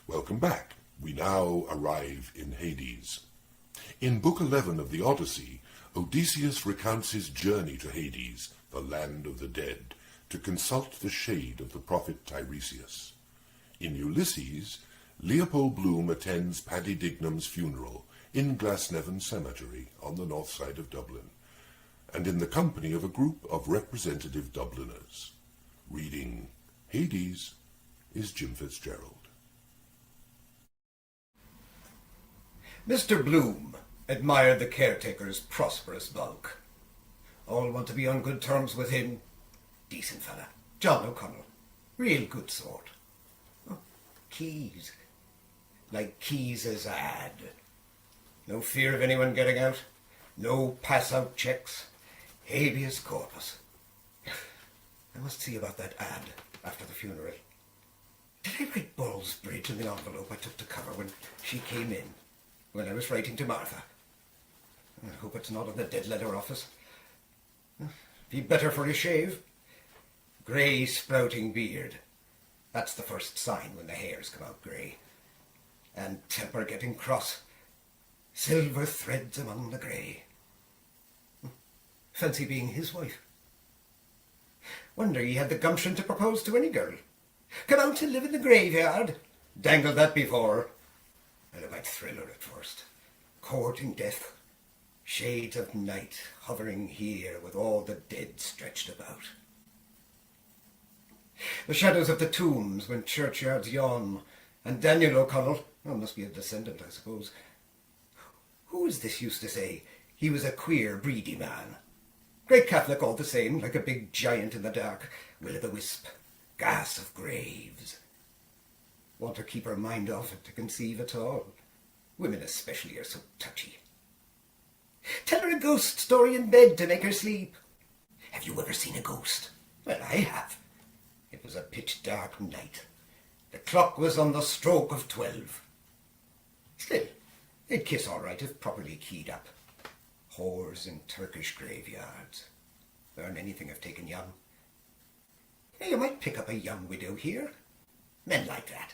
Welcome back. We now arrive in Hades. In Book 11 of the Odyssey, Odysseus recounts his journey to Hades, the land of the dead, to consult the shade of the prophet Tiresias. In Ulysses, Leopold Bloom attends Paddy Dignam's funeral in Glasnevin Cemetery on the north side of Dublin, and in the company of a group of representative Dubliners. Reading Hades is Jim FitzGerald. Mr. Bloom admired the caretaker's prosperous bulk. All want to be on good terms with him. Decent fella. John O'Connell. Real good sort. Oh, keys. Like Keyes's ad. No fear of anyone getting out. No pass-out checks. Habeas corpus. I must see about that ad after the funeral. Did I write Ballsbridge in the envelope I took to cover when she came in? When I was writing to Martha. I hope it's not in the dead letter office. Be better for a shave. Grey sprouting beard. That's the first sign when the hairs come out grey. And temper getting cross. Silver threads among the grey. Fancy being his wife. Wonder he had the gumption to propose to any girl. Come out to live in the graveyard. Dangled that before. And it might thrill her at first. Courting death. Shades of night hovering here with all the dead stretched about. The shadows of the tombs when churchyards yawn. And Daniel O'Connell, must be a descendant, I suppose. Who was this used to say he was a queer, breedy man? Great Catholic all the same, like a big giant in the dark. Will-o'-the-wisp, gas of graves. Want to keep her mind off it to conceive at all. Women especially are so touchy. Tell her a ghost story in bed to make her sleep. Have you ever seen a ghost? Well, I have. It was a pitch dark night. The clock was on the stroke of 12. Still, they'd kiss all right if properly keyed up. Whores in Turkish graveyards. Learn anything if taken young. You might pick up a young widow here. Men like that.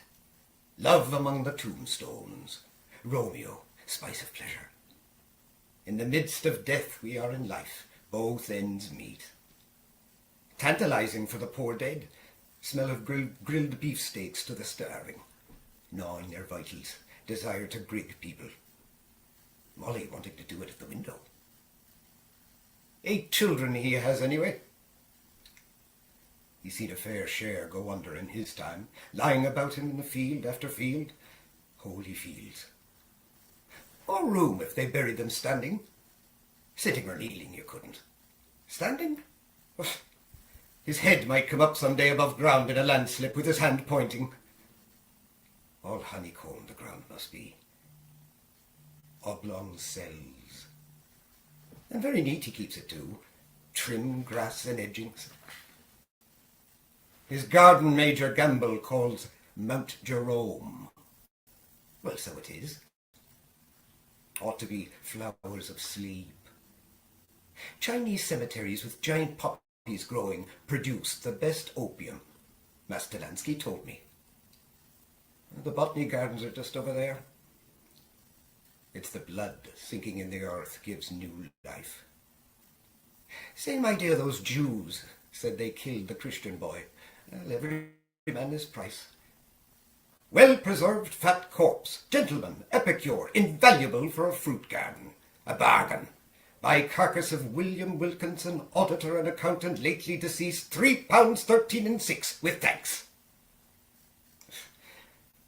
Love among the tombstones. Romeo, spice of pleasure. In the midst of death we are in life. Both ends meet. Tantalizing for the poor dead. Smell of grilled beefsteaks to the starving. Gnawing their vitals. Desire to grig people. Molly wanting to do it at the window. 8 children he has anyway. He's seen a fair share go under in his time, lying about him in the field after field. Holy fields. Or room if they buried them standing. Sitting or kneeling you couldn't. Standing? His head might come up some day above ground in a landslip with his hand pointing. All honeycombed the ground must be. Oblong cells. And very neat he keeps it too. Trim grass and edgings. His garden Major Gamble calls Mount Jerome. Well, so it is. Ought to be flowers of sleep. Chinese cemeteries with giant poppies growing produced the best opium. Mastelansky told me. The botany gardens are just over there. It's the blood sinking in the earth gives new life. Same idea those Jews said they killed the Christian boy. Well, every man his price. Well-preserved fat corpse, gentleman, epicure, invaluable for a fruit garden. A bargain. By carcass of William Wilkinson, auditor and accountant, lately deceased, £3.13 with thanks.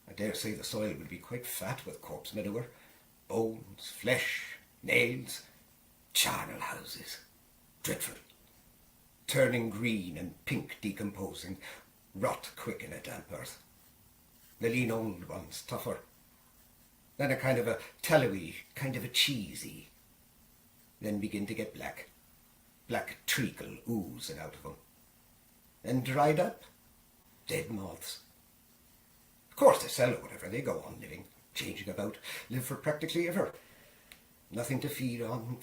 I dare say the soil would be quite fat with corpse manure. Bones, flesh, nails, charnel houses. Dreadful. Turning green and pink decomposing, rot quick in a damp earth. The lean old ones tougher. Then a kind of a tallowy, kind of a cheesy. Then begin to get black. Black treacle oozing out of them. Then dried up, dead moths. Of course they sell or whatever, they go on living, changing about, live for practically ever. Nothing to feed on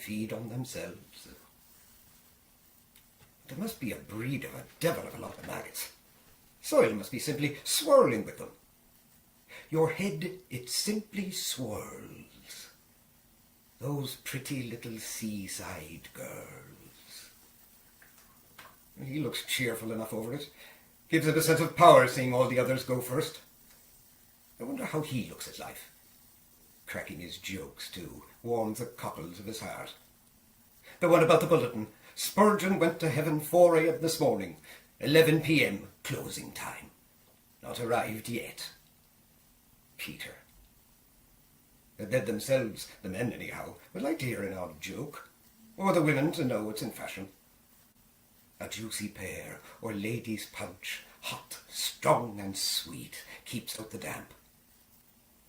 themselves. There must be a breed of a devil of a lot of maggots. Soil must be simply swirling with them. Your head, it simply swirls. Those pretty little seaside girls. He looks cheerful enough over it. Gives it a sense of power seeing all the others go first. I wonder how he looks at life. Cracking his jokes, too, warms the cockles of his heart. The one about the bulletin. Spurgeon went to heaven 4 a.m. this morning. 11 p.m. closing time. Not arrived yet. Peter. The dead themselves, the men anyhow, would like to hear an odd joke. Or the women to know it's in fashion. A juicy pear or lady's punch, hot, strong and sweet, keeps out the damp.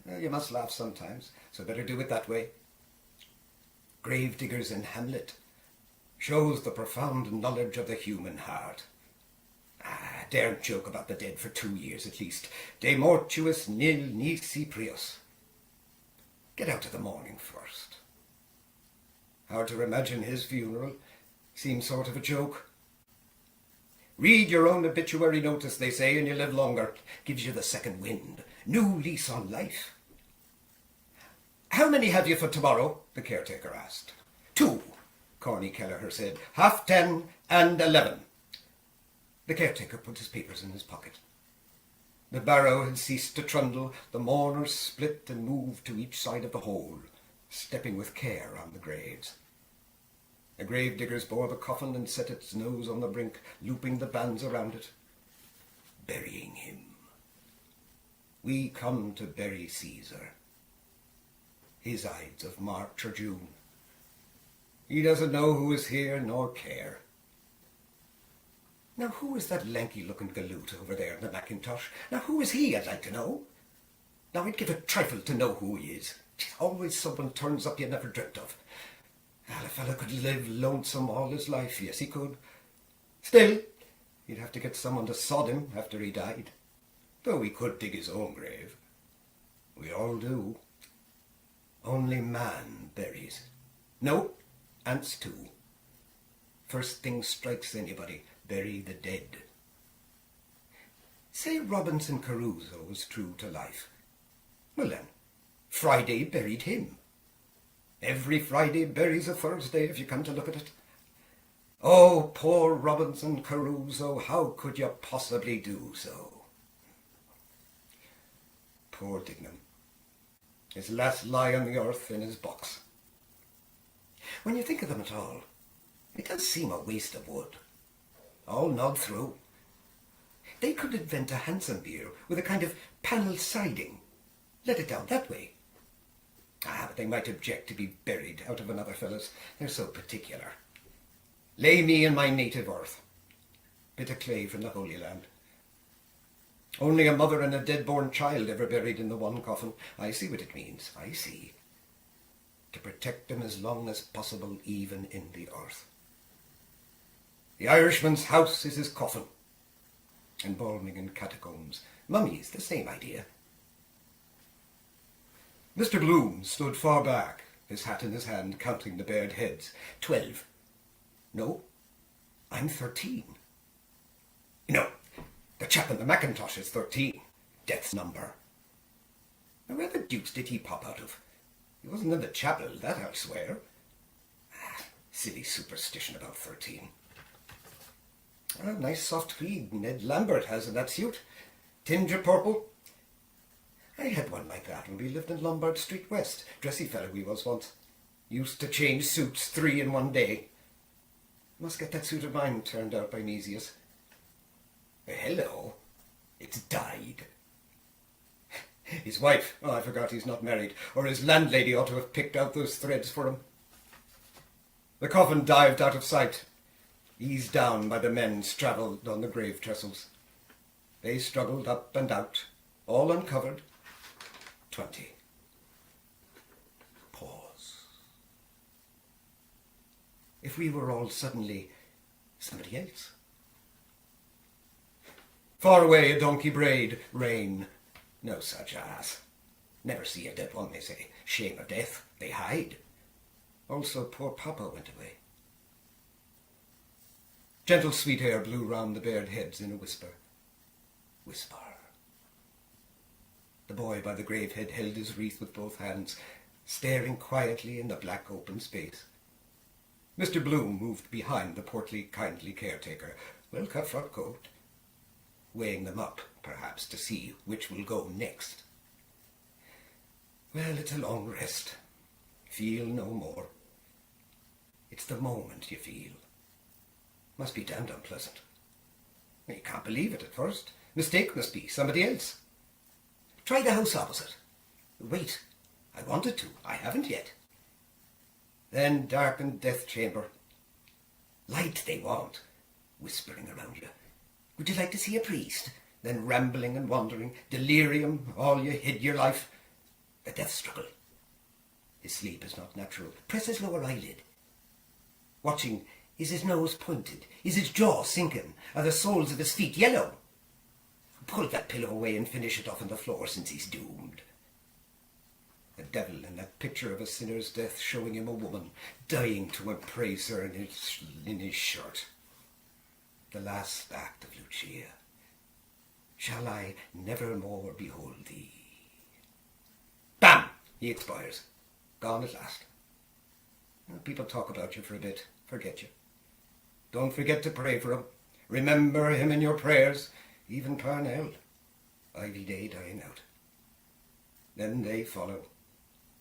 Well, you must laugh sometimes, so better do it that way. Gravediggers in Hamlet shows the profound knowledge of the human heart. Daren't joke about the dead for 2 years at least. De mortuis nil nisi prius. Get out of the mourning first. Hard to imagine his funeral. Seems sort of a joke. Read your own obituary notice, they say, and you live longer. Gives you the second wind. New lease on life. How many have you for tomorrow? The caretaker asked. 2, Corny Kelleher said. 10:30 and 11. The caretaker put his papers in his pocket. The barrow had ceased to trundle. The mourners split and moved to each side of the hole, stepping with care on the graves. The gravediggers bore the coffin and set its nose on the brink, looping the bands around it. Burying him. We come to bury Caesar. His Ides of March or June. He doesn't know who is here nor care. Now who is that lanky-looking galoot over there in the Macintosh? Now who is he, I'd like to know? Now I'd give a trifle to know who he is. Always someone turns up you never dreamt of. A fellow could live lonesome all his life, yes he could. Still, he'd have to get someone to sod him after he died. Though he could dig his own grave. We all do. Only man buries. No, ants too. First thing strikes anybody, bury the dead. Say Robinson Crusoe was true to life. Well then, Friday buried him. Every Friday buries a Thursday if you come to look at it. Oh, poor Robinson Crusoe, how could you possibly do so? Poor Dignam. His last lie on the earth in his box. When you think of them at all, it does seem a waste of wood. All gnawed through. They could invent a handsome bier with a kind of panel siding. Let it down that way. But they might object to be buried out of another fellow's. They're so particular. Lay me in my native earth. Bit of clay from the Holy Land. Only a mother and a dead-born child ever buried in the one coffin. I see what it means. I see. To protect them as long as possible, even in the earth. The Irishman's house is his coffin. Embalming in catacombs. Mummies, the same idea. Mr. Bloom stood far back, his hat in his hand, counting the bared heads. 12. No, I'm 13. No, the chap in the Macintosh is 13. Death's number. Now where the deuce did he pop out of? He wasn't in the chapel, that I'll swear. Silly superstition about 13. Nice soft tweed Ned Lambert has in that suit. Tinge of purple. I had one like that when we lived in Lombard Street West. Dressy fellow he was once. Used to change suits 3 in one day. Must get that suit of mine turned out by Mesias. Hello. It's dyed. His wife. Oh, I forgot he's not married. Or his landlady ought to have picked out those threads for him. The coffin dived out of sight. Eased down by the men straddled on the grave trestles. They struggled up and out, all uncovered. 20. Pause. If we were all suddenly somebody else. Far away a donkey brayed, rain. No such ass. Never see a dead one, they say. Shame of death, they hide. Also poor Papa went away. Gentle sweet air blew round the bared heads in a whisper. Whisper. The boy by the grave head held his wreath with both hands, staring quietly in the black open space. Mr. Bloom moved behind the portly, kindly caretaker, well-cut frock coat, weighing them up, perhaps, to see which will go next. Well, it's a long rest. Feel no more. It's the moment you feel. Must be damned unpleasant. You can't believe it at first. Mistake must be somebody else. Try the house opposite. Wait, I wanted to. I haven't yet. Then darkened death chamber. Light they want, whispering around you. Would you like to see a priest? Then rambling and wandering, delirium, all you hid your life. A death struggle. His sleep is not natural. Press his lower eyelid. Watching, is his nose pointed? Is his jaw sinking? Are the soles of his feet yellow? Pull that pillow away and finish it off on the floor, since he's doomed. The devil in that picture of a sinner's death, showing him a woman, dying to embrace her in his shirt. The last act of Lucia. Shall I never more behold thee? Bam! He expires. Gone at last. People talk about you for a bit, forget you. Don't forget to pray for him. Remember him in your prayers. Even Parnell. Ivy Day dying out. Then they follow,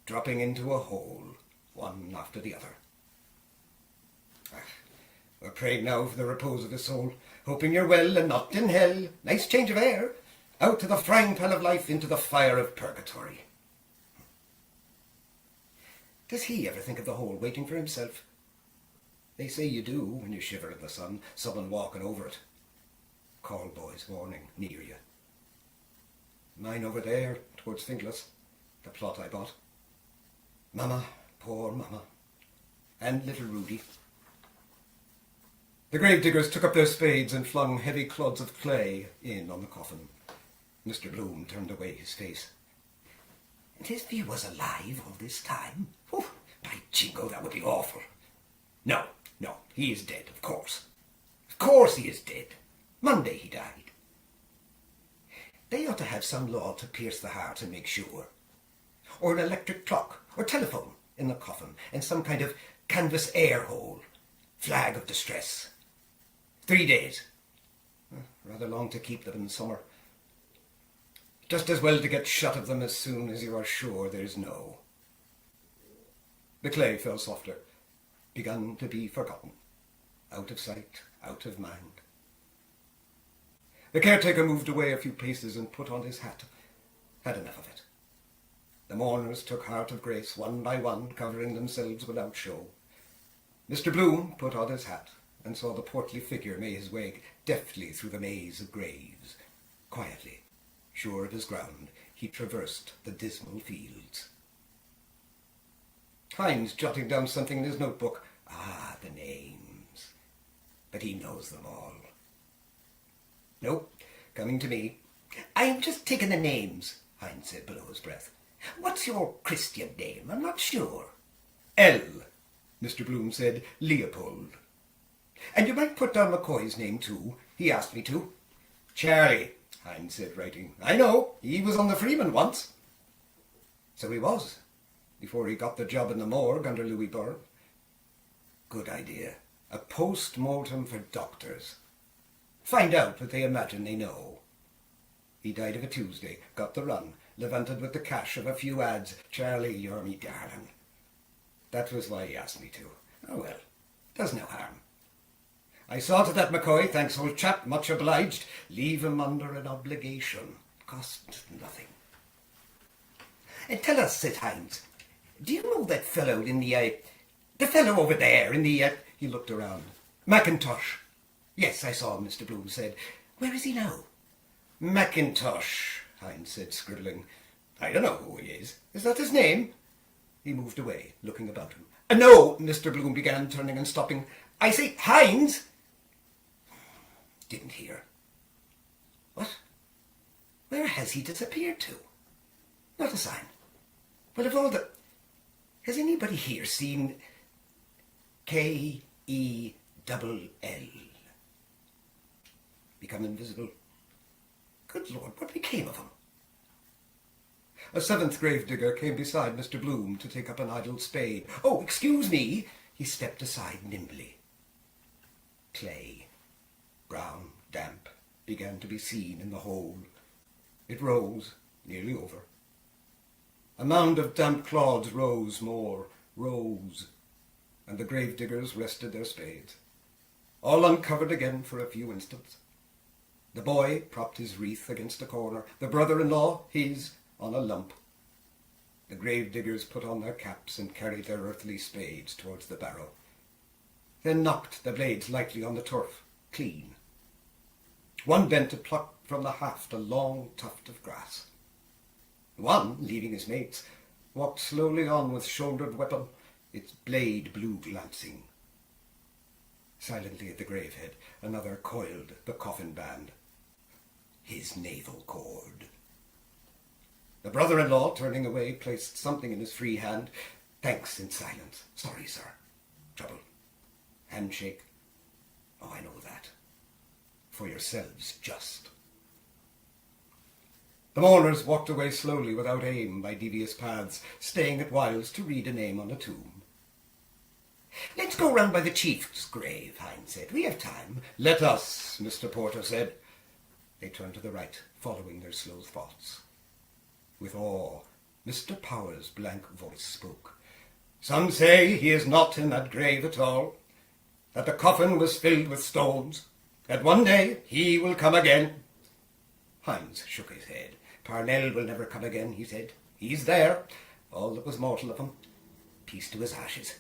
dropping into a hole, one after the other. We're praying now for the repose of his soul, hoping you're well and not in hell. Nice change of air. Out to the frying pan of life, into the fire of purgatory. Does he ever think of the hole waiting for himself? They say you do when you shiver in the sun, someone walking over it. Call boys warning near you. Mine over there, towards Finglas, the plot I bought. Mama, poor Mama, and little Rudy. The gravediggers took up their spades and flung heavy clods of clay in on the coffin. Mr. Bloom turned away his face. And if he was alive all this time? Oh, by jingo, that would be awful. No, he is dead, of course. Of course he is dead. Monday he died. They ought to have some law to pierce the heart and make sure. Or an electric clock, or telephone in the coffin, and some kind of canvas air hole. Flag of distress. 3 days. Rather long to keep them in summer. Just as well to get shut of them as soon as you are sure there's no. The clay fell softer, begun to be forgotten. Out of sight, out of mind. The caretaker moved away a few paces and put on his hat. Had enough of it. The mourners took heart of grace, one by one, covering themselves without show. Mr. Bloom put on his hat and saw the portly figure make his way deftly through the maze of graves. Quietly, sure of his ground, he traversed the dismal fields. Hines jotting down something in his notebook. Ah, the names. But he knows them all. No, coming to me. I'm just taking the names, Hines said below his breath. What's your Christian name? I'm not sure. L, Mr. Bloom said. Leopold. And you might put down McCoy's name too. He asked me to. Charlie, Hines said, writing. I know, he was on the Freeman once. So he was, before he got the job in the morgue under Louis Byrne. Good idea. A post-mortem for doctors. Find out what they imagine they know. He died of a Tuesday, got the run, levanted with the cash of a few ads. Charlie, you're me darling. That was why he asked me to. Oh well, does no harm. I saw to that, McCoy, thanks old chap, much obliged. Leave him under an obligation. Cost nothing. And tell us, said Hines, do you know that fellow in the fellow over there in the, he looked around. Mackintosh. Yes, I saw him, Mr. Bloom said. Where is he now? Mackintosh, Hines said, scribbling. I don't know who he is. Is that his name? He moved away, looking about him. No, Mr. Bloom began, turning and stopping. I say, Hines! Didn't hear. What? Where has he disappeared to? Not a sign. Well, of all the... Has anybody here seen K-E-double-L? Become invisible. Good Lord, what became of him? A seventh gravedigger came beside Mr. Bloom to take up an idle spade. "Oh, excuse me!" He stepped aside nimbly. Clay, brown, damp, began to be seen in the hole. It rose, nearly over. A mound of damp clods rose more, rose, and the gravediggers rested their spades, all uncovered again for a few instants. The boy propped his wreath against a corner, the brother-in-law his on a lump. The gravediggers put on their caps and carried their earthly spades towards the barrow, then knocked the blades lightly on the turf, clean. One bent to pluck from the haft a long tuft of grass. One, leaving his mates, walked slowly on with shouldered weapon, its blade blue glancing. Silently at the gravehead, another coiled the coffin band, his navel cord. The brother-in-law, turning away, placed something in his free hand. "Thanks," in silence. "Sorry, sir. Trouble." Handshake. "Oh, I know that. For yourselves, just." The mourners walked away slowly without aim by devious paths, staying at whiles to read a name on a tomb. "Let's go round by the chief's grave," Hines said. "We have time." "Let us," Mr. Porter said. They turned to the right, following their slow thoughts. With awe, Mr. Power's blank voice spoke. "Some say he is not in that grave at all, that the coffin was filled with stones, that one day he will come again." Hines shook his head. "Parnell will never come again," he said. "He's there, all that was mortal of him. Peace to his ashes."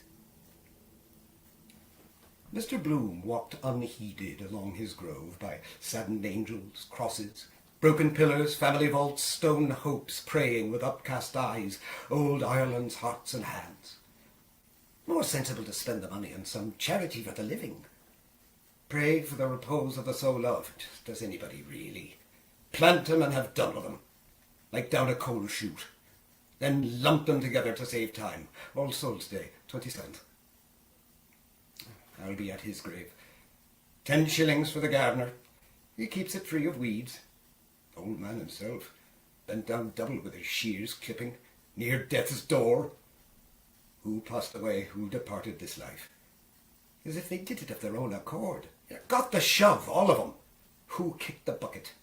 Mr. Bloom walked unheeded along his grove by saddened angels, crosses, broken pillars, family vaults, stone hopes praying with upcast eyes, old Ireland's hearts and hands. More sensible to spend the money on some charity for the living. Pray for the repose of the soul loved. Does anybody really? Plant them and have done with them, like down a coal chute. Then lump them together to save time. All Souls' Day, 27th. I'll be at his grave. 10 shillings for the gardener. He keeps it free of weeds. Old man himself, bent down double with his shears clipping, near death's door. Who passed away, who departed this life? As if they did it of their own accord. Got the shove, all of them. Who kicked the bucket?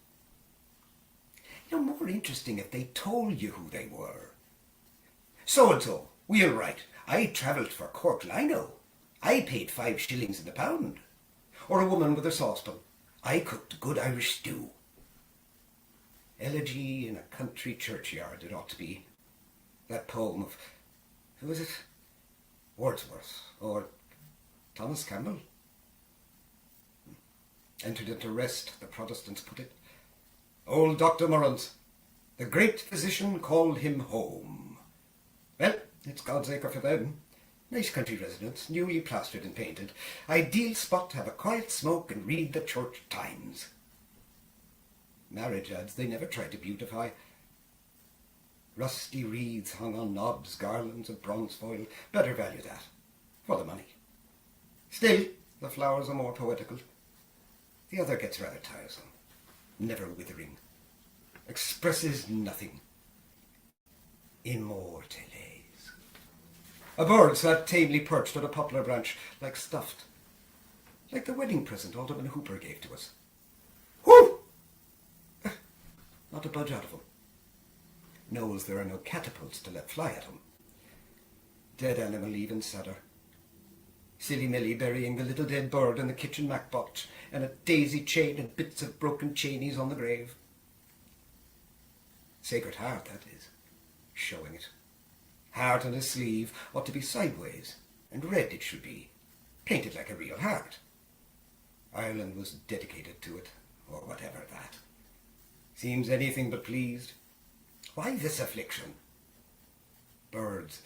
More interesting if they told you who they were. So-and-so, wheelwright. I travelled for Cork Lino. I paid 5 shillings in the pound. Or a woman with a saucepan. I cooked good Irish stew. Elegy in a country churchyard it ought to be. That poem of, who was it? Wordsworth or Thomas Campbell. Entered into rest, the Protestants put it. Old Dr. Murrans, the great physician, called him home. Well, it's God's acre for them. Nice country residence, newly plastered and painted. Ideal spot to have a quiet smoke and read the church Times. Marriage ads they never tried to beautify. Rusty wreaths hung on knobs, garlands of bronze foil. Better value that, for the money. Still, the flowers are more poetical. The other gets rather tiresome, never withering, expresses nothing. Immortales. A bird sat tamely perched on a poplar branch, like stuffed, like the wedding present Alderman Hooper gave to us. Whoo! Not a budge out of him. Knows there are no catapults to let fly at him. Dead animal even sadder. Silly Millie burying the little dead bird in the kitchen macbox, and a daisy chain and bits of broken chainies on the grave. Sacred Heart, that is, showing it. Heart on his sleeve ought to be sideways, and red it should be, painted like a real heart. Ireland was dedicated to it, or whatever that. Seems anything but pleased. Why this affliction? Birds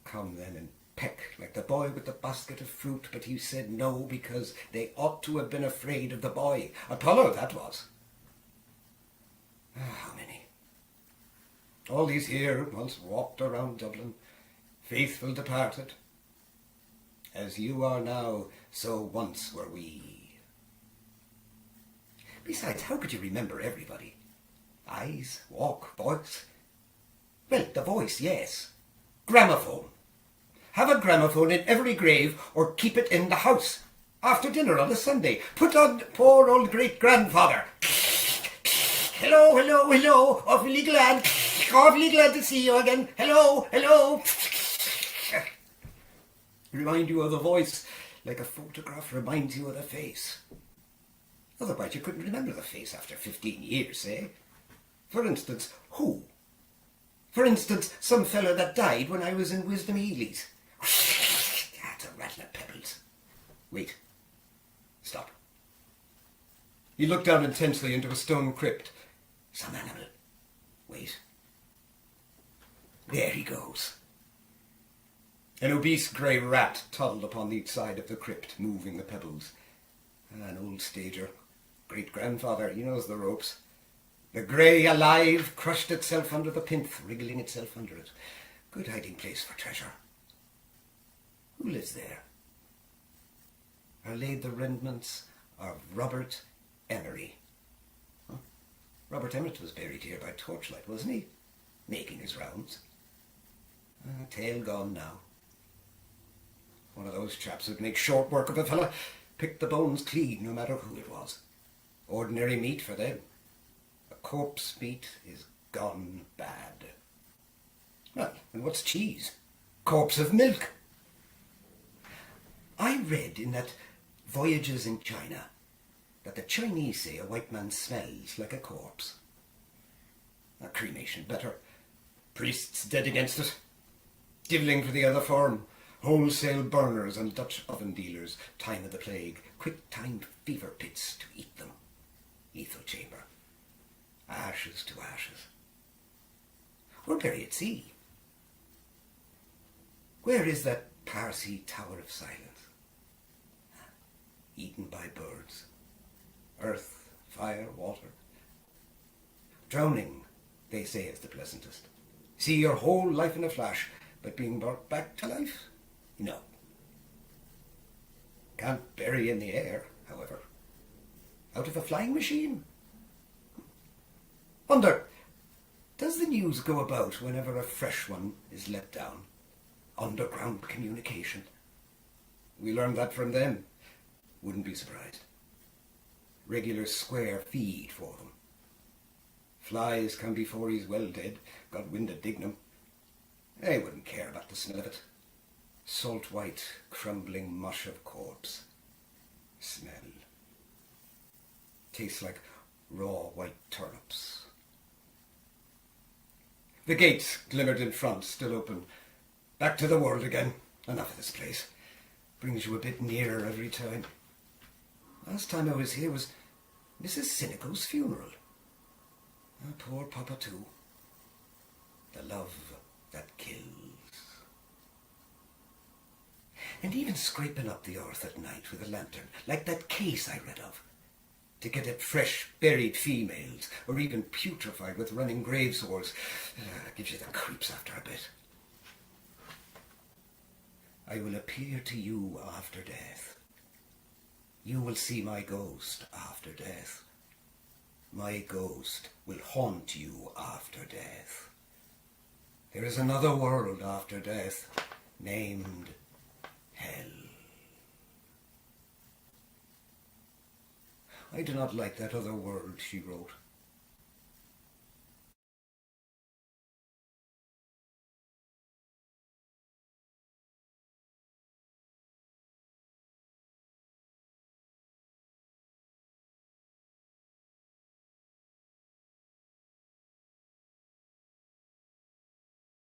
come then and peck like the boy with the basket of fruit, but he said no because they ought to have been afraid of the boy. Apollo, that was. How many? All these here once walked around Dublin, faithful departed. As you are now, so once were we. Besides, how could you remember everybody? Eyes, walk, voice. Well, the voice, yes. Gramophone. Have a gramophone in every grave or keep it in the house. After dinner on a Sunday. Put on poor old great-grandfather. Hello, hello, hello. Awfully glad to see you again. Hello, hello. Remind you of the voice like a photograph reminds you of the face. Otherwise you couldn't remember the face after 15 years, eh? For instance, who? For instance, some fellow that died when I was in Wisdom Ely's. That's a rattle of pebbles. Wait. Stop. He looked down intensely into a stone crypt. Some animal. Wait. There he goes. An obese grey rat toddled upon each side of the crypt, moving the pebbles. An old stager. Great-grandfather, he knows the ropes. The grey, alive, crushed itself under the plinth, wriggling itself under it. Good hiding place for treasure. Who lives there? Are laid the remnants of Robert Emery. Huh? Robert Emmet was buried here by torchlight, wasn't he? Making his rounds. Tail gone now. One of those chaps who'd make short work of a fella. Picked the bones clean, no matter who it was. Ordinary meat for them. A corpse meat is gone bad. Well, and what's cheese? Corpse of milk. I read in that Voyages in China that the Chinese say a white man smells like a corpse. A cremation better. Priests dead against it. Divilling for the other form. Wholesale burners and Dutch oven dealers. Time of the plague. Quick-timed fever pits to eat them. Lethal chamber. Ashes to ashes. Or bury at sea. Where is that Parsi Tower of Silence? Eaten by birds. Earth, fire, water. Drowning, they say, is the pleasantest. See your whole life in a flash, but being brought back to life? No. Can't bury in the air, however. Out of a flying machine? Wonder, does the news go about whenever a fresh one is let down? Underground communication. We learned that from them. Wouldn't be surprised. Regular square feed for them. Flies come before he's well dead. Got wind of Dignam. They wouldn't care about the smell of it. Salt white, crumbling mush of corpse. Smell. Tastes like raw white turnips. The gates glimmered in front, still open. Back to the world again. Enough of this place. Brings you a bit nearer every time. Last time I was here was Mrs. Sinico's funeral. Oh, poor Papa too. The love that kills. And even scraping up the earth at night with a lantern, like that case I read of, to get at fresh buried females, or even putrefied with running grave sores, gives you the creeps after a bit. I will appear to you after death. You will see my ghost after death. My ghost will haunt you after death. There is another world after death, named Hell. I do not like that other world, she wrote.